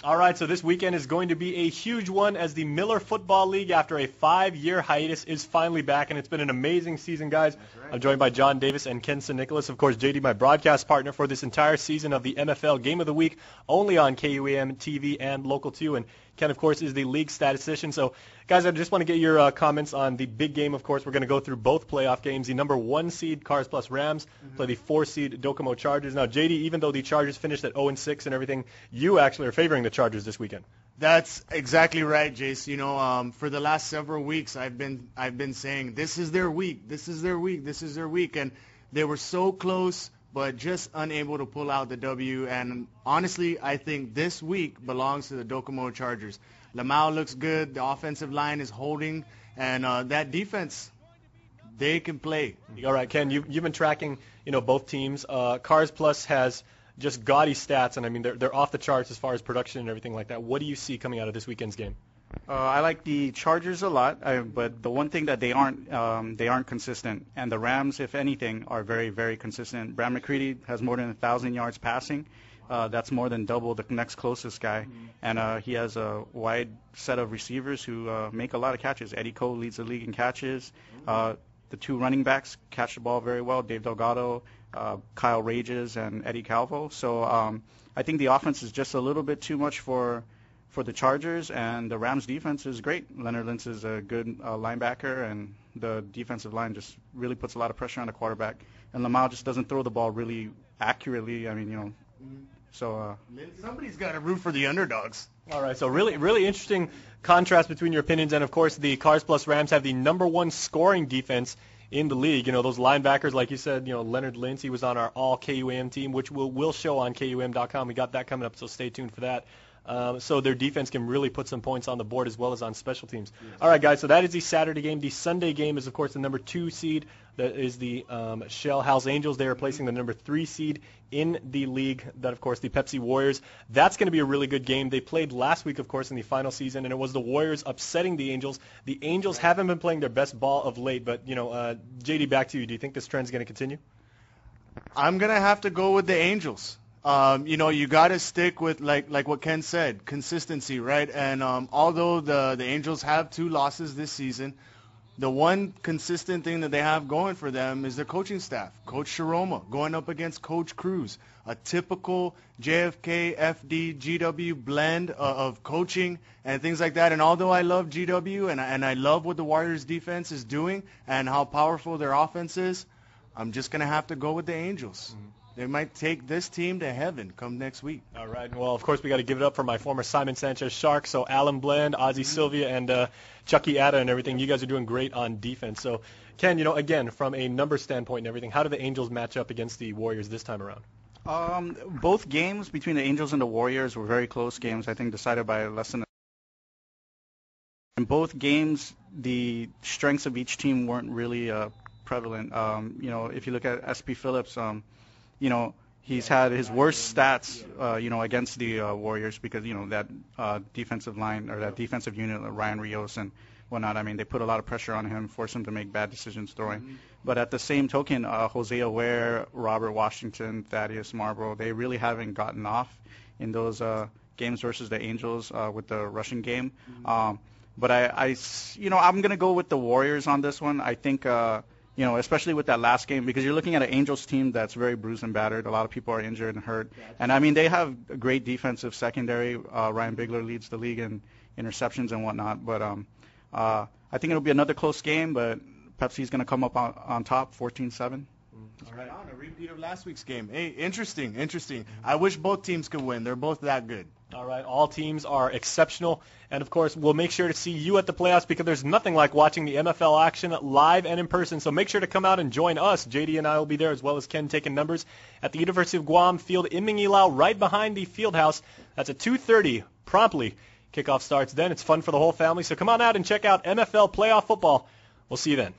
All right, so this weekend is going to be a huge one as the Miller Football League, after a 5-year hiatus, is finally back, and it's been an amazing season, guys. Right. I'm joined by John Davis and Ken St. Nicholas. Of course, JD, my broadcast partner for this entire season of the MFL Game of the Week, only on KUAM TV and Local 2. And Ken, of course, is the league statistician. So, guys, I just want to get your comments on the big game. Of course, we're going to go through both playoff games. The number 1 seed, Cars Plus Rams, play the 4 seed Docomo Chargers. Now, JD, even though the Chargers finished at 0-6 and everything, you actually are favoring the Chargers this weekend. That's exactly right, Jace. You know, for the last several weeks, I've been saying this is their week, this is their week, this is their week, and they were so close, but just unable to pull out the W. And honestly, I think this week belongs to the Docomo Chargers. Lamau looks good. The offensive line is holding, and that defense, they can play. All right, Ken, you've been tracking, both teams. Cars Plus has just gaudy stats, and I mean they're off the charts as far as production and everything like that. What do you see coming out of this weekend's game? I like the Chargers a lot, but the one thing that they aren't consistent, and the Rams, if anything, are very, very consistent. Brad McCready has more than 1,000 yards passing. That's more than double the next closest guy, and he has a wide set of receivers who make a lot of catches. Eddie Cole leads the league in catches. The 2 running backs catch the ball very well, Dave Delgado, Kyle Rages, and Eddie Calvo. So I think the offense is just a little bit too much for the Chargers, and the Rams' defense is great. Leonard Lentz is a good linebacker, and the defensive line just really puts a lot of pressure on the quarterback. And Lamau just doesn't throw the ball really accurately. I mean, so somebody's got to root for the underdogs. All right, so really, really interesting contrast between your opinions, and of course the Cars Plus Rams have the number 1 scoring defense in the league. Those linebackers, like you said, Leonard Lentz, he was on our all KUAM team, which we'll show on KUAM.com. We got that coming up, so stay tuned for that. So their defense can really put some points on the board as well as on special teams. Yes. All right, guys, so that is the Saturday game. The Sunday game is, of course, the number 2 seed. That is the Shell House Angels. They are placing the number 3 seed in the league. That, of course, the Pepsi Warriors. That's going to be a really good game. They played last week, of course, in the final season, and it was the Warriors upsetting the Angels. The Angels haven't been playing their best ball of late, but, JD, back to you. Do you think this trend is going to continue? I'm going to have to go with the Angels. You got to stick with, like what Ken said, consistency, right? And although the Angels have 2 losses this season, the one consistent thing that they have going for them is their coaching staff. Coach Sharoma going up against Coach Cruz, a typical JFK, FD, GW blend of coaching and things like that. And although I love GW and I love what the Warriors defense is doing and how powerful their offense is, I'm just going to have to go with the Angels. Mm-hmm. They might take this team to heaven come next week. All right. Well, of course, we got to give it up for my former Simon Sanchez Shark. So Alan Bland, Ozzie Sylvia, and Chucky Atta and everything. You guys are doing great on defense. So, Ken, again, from a number standpoint and everything, how do the Angels match up against the Warriors this time around? Both games between the Angels and the Warriors were very close games, I think decided by less than. In both games, the strengths of each team weren't really prevalent. If you look at SP Phillips, he's had his worst stats, against the Warriors because, that defensive line or that defensive unit, Ryan Rios and whatnot. I mean, they put a lot of pressure on him, forced him to make bad decisions throwing. Mm-hmm. But at the same token, Hosea Ware, Robert Washington, Thaddeus Marlborough, they really haven't gotten off in those games versus the Angels with the rushing game. Mm-hmm. But I'm going to go with the Warriors on this one. I think especially with that last game, because you're looking at an Angels team that's very bruised and battered. A lot of people are injured and hurt. And, I mean, they have a great defensive secondary. Ryan Bigler leads the league in interceptions and whatnot. But I think it'll be another close game, but Pepsi's going to come up on top, 14-7. All right. A repeat of last week's game. Hey, interesting. I wish both teams could win. They're both that good. All right. All teams are exceptional. And, of course, we'll make sure to see you at the playoffs because there's nothing like watching the MFL action live and in person. So make sure to come out and join us. JD and I will be there as well as Ken taking numbers at the University of Guam field in Mingilao right behind the field house. That's at 2:30 promptly. Kickoff starts then. It's fun for the whole family. So come on out and check out MFL playoff football. We'll see you then.